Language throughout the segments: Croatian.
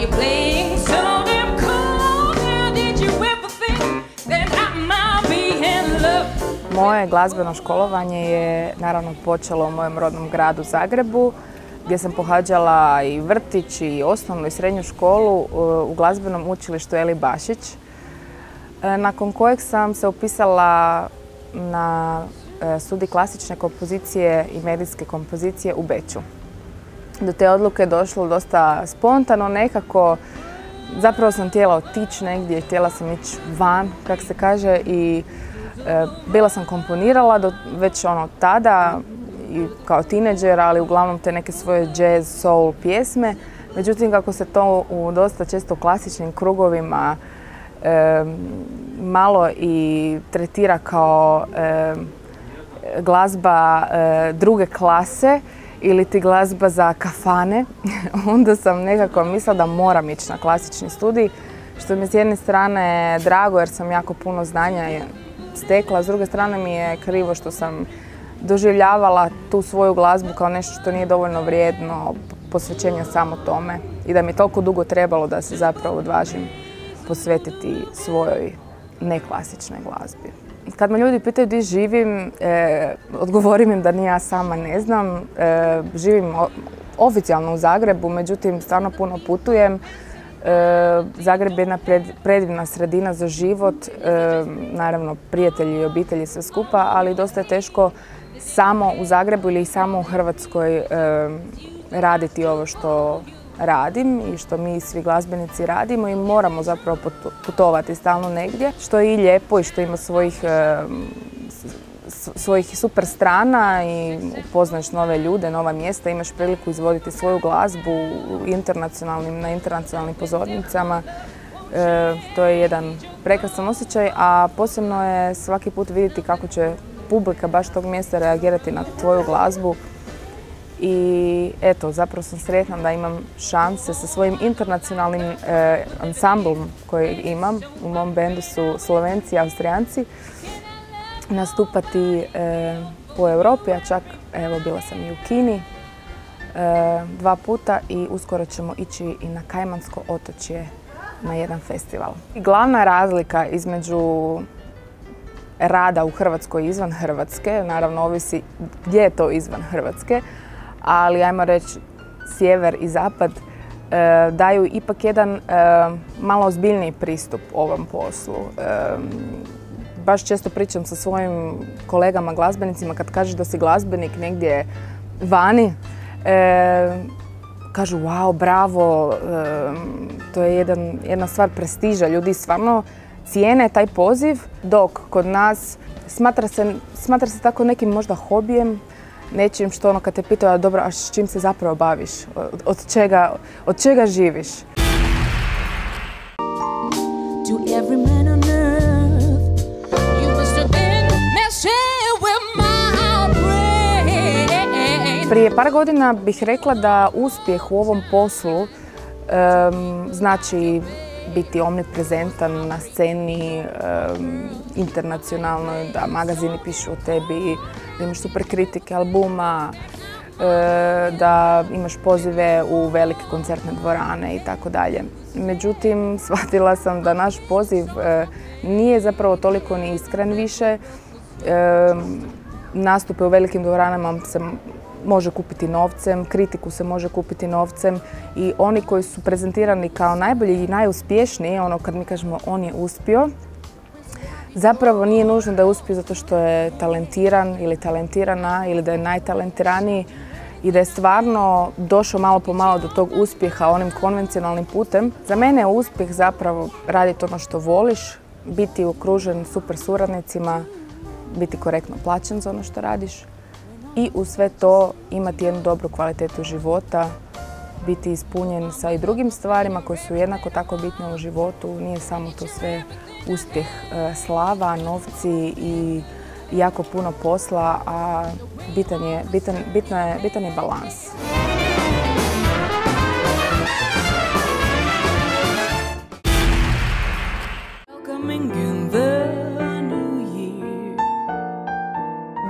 you're playing so damn cool. How did you ever think that I might be in love? Moje glazbeno školovanje je naravno počelo u mojem rodnom gradu Zagrebu, gdje sam pohađala i vrtić i osnovnu i srednju školu u glazbenom učilištu Eli Bašić, nakon kojeg sam se upisala na studij klasične kompozicije i medijske kompozicije u Beču. Do te odluke je došlo dosta spontano nekako. Zapravo sam htjela otići negdje, htjela sam ići van, kako se kaže, i bila sam komponirala već tada i kao tineđer, ali uglavnom te neke svoje jazz, soul pjesme. Međutim, kako se to u dosta često klasičnim krugovima malo i tretira kao glazba druge klase ili ti glazba za kafane, onda sam nekako mislila da moram ići na klasični studij, što mi je s jedne strane drago jer sam jako puno znanja stekla, s druge strane mi je krivo što sam doživljavala tu svoju glazbu kao nešto što nije dovoljno vrijedno posvećenja samo tome i da mi je toliko dugo trebalo da se zapravo odvažim posvetiti svojoj neklasičnoj glazbi. Kad me ljudi pitaju gdje živim, odgovorim im da ni ja sama ne znam. Živim oficijalno u Zagrebu, međutim stvarno puno putujem. Zagreb je jedna predivna sredina za život, naravno prijatelji i obitelji sve skupa, ali dosta je teško samo u Zagrebu ili samo u Hrvatskoj raditi ovo što radim i što mi svi glazbenici radimo i moramo zapravo putovati stalno negdje, što je i lijepo i što ima svojih super strana i upoznaješ nove ljude, nova mjesta, imaš priliku izvoditi svoju glazbu na internacionalnim pozornicama. To je jedan prekrasan osjećaj, a posebno je svaki put vidjeti kako će publika baš tog mjesta reagirati na tvoju glazbu. I eto, zapravo sam sretna da imam šanse sa svojim internacionalnim ansamblom koji imam. U mom bendu su Slovenci i Austrijanci. Nastupati po Europi, a čak evo bila sam i u Kini 2 puta i uskoro ćemo ići i na Kajmansko otočje na jedan festival. Glavna razlika između rada u Hrvatskoj i izvan Hrvatske, naravno ovisi gdje je to izvan Hrvatske, ali ajmo reći sjever i zapad daju ipak jedan malo ozbiljniji pristup ovom poslu. Baš često pričam sa svojim kolegama glazbenicima kad kažeš da si glazbenik negdje vani, kažu wow, bravo, to je jedna stvar prestiža. Ljudi stvarno cijene taj poziv, dok kod nas smatra se tako nekim možda hobijem, nečim što kad te pitaju, dobro, a s čim se zapravo baviš, od čega živiš? Prije par godina bih rekla da uspjeh u ovom poslu znači biti omniprezentan na sceni internacionalnoj, da magazini pišu o tebi, da imaš super kritike albuma, da imaš pozive u velike koncertne dvorane i tako dalje. Međutim, shvatila sam da naš poziv nije zapravo toliko ni iskren više. Nastupe u velikim dvoranama se može kupiti novcem, kritiku se može kupiti novcem i oni koji su prezentirani kao najbolji i najuspješniji, ono kad mi kažemo on je uspio, zapravo nije nužno da je uspio zato što je talentiran ili talentirana ili da je najtalentiraniji i da je stvarno došao malo po malo do tog uspjeha onim konvencionalnim putem. Za mene je uspjeh zapravo raditi ono što voliš, biti okružen super suradnicima, biti korektno plaćen za ono što radiš i uz sve to imati jednu dobru kvalitetu života, biti ispunjen sa i drugim stvarima koje su jednako tako bitne u životu. Nije samo to sve uspjeh, slava, novci i jako puno posla, a bitan je balans.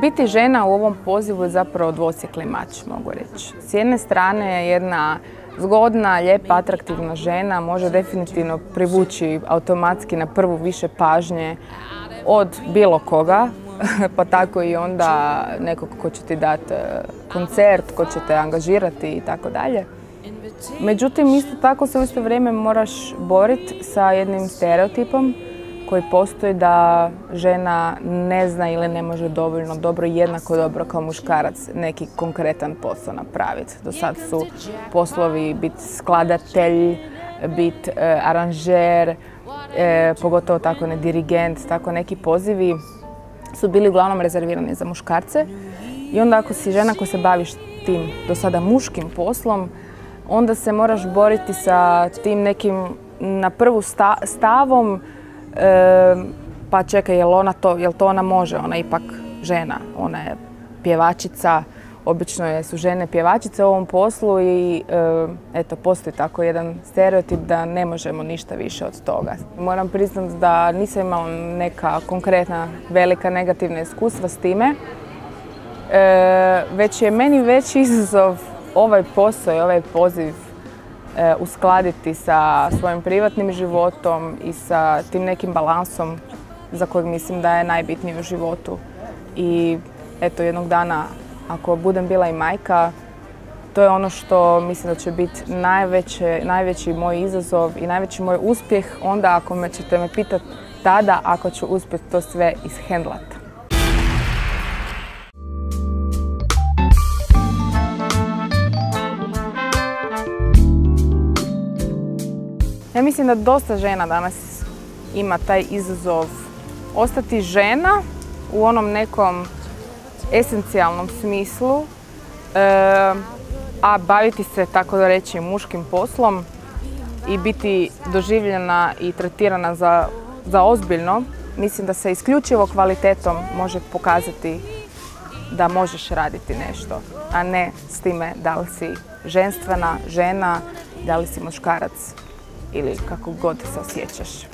Biti žena u ovom pozivu je zapravo dvosjekli mač, mogu reći. S jedne strane je jedna zgodna, lijepa, atraktivna žena može definitivno privući automatski na prvu više pažnje od bilo koga, pa tako i onda nekog ko će ti dati koncert, ko će te angažirati i tako dalje. Međutim, isto tako se u isto vrijeme moraš boriti sa jednim stereotipom koji postoji da žena ne zna ili ne može dovoljno dobro, jednako dobro kao muškarac neki konkretan posao napraviti. Do sad su poslovi biti skladatelj, biti aranžer, pogotovo tako ne dirigent, tako neki pozivi su bili uglavnom rezervirani za muškarce. I onda ako si žena koja se baviš tim do sada muškim poslom, onda se moraš boriti sa tim nekim na prvu stavom, pa čekaj, jel to ona može, ona je ipak žena, ona je pjevačica, obično su žene pjevačice u ovom poslu i eto, postoji tako jedan stereotip da ne možemo ništa više od toga. Moram priznati da nisam imala neka konkretna velika negativna iskustva s time, već je meni veći izazov ovaj posao i ovaj poziv uskladiti sa svojim privatnim životom i sa tim nekim balansom za kojeg mislim da je najbitniji u životu. I eto, jednog dana, ako budem bila i majka, to je ono što mislim da će biti najveći moj izazov i najveći moj uspjeh onda ako ćete me pitati tada ako ću uspjeti to sve ishendlati. Ja mislim da dosta žena danas ima taj izazov ostati žena u onom nekom esencijalnom smislu, a baviti se, tako da reći, muškim poslom i biti doživljena i tretirana za ozbiljno. Mislim da se isključivo kvalitetom može pokazati da možeš raditi nešto, a ne s time da li si ženstvena, žena, da li si muškarac ili kako god se osjećaš.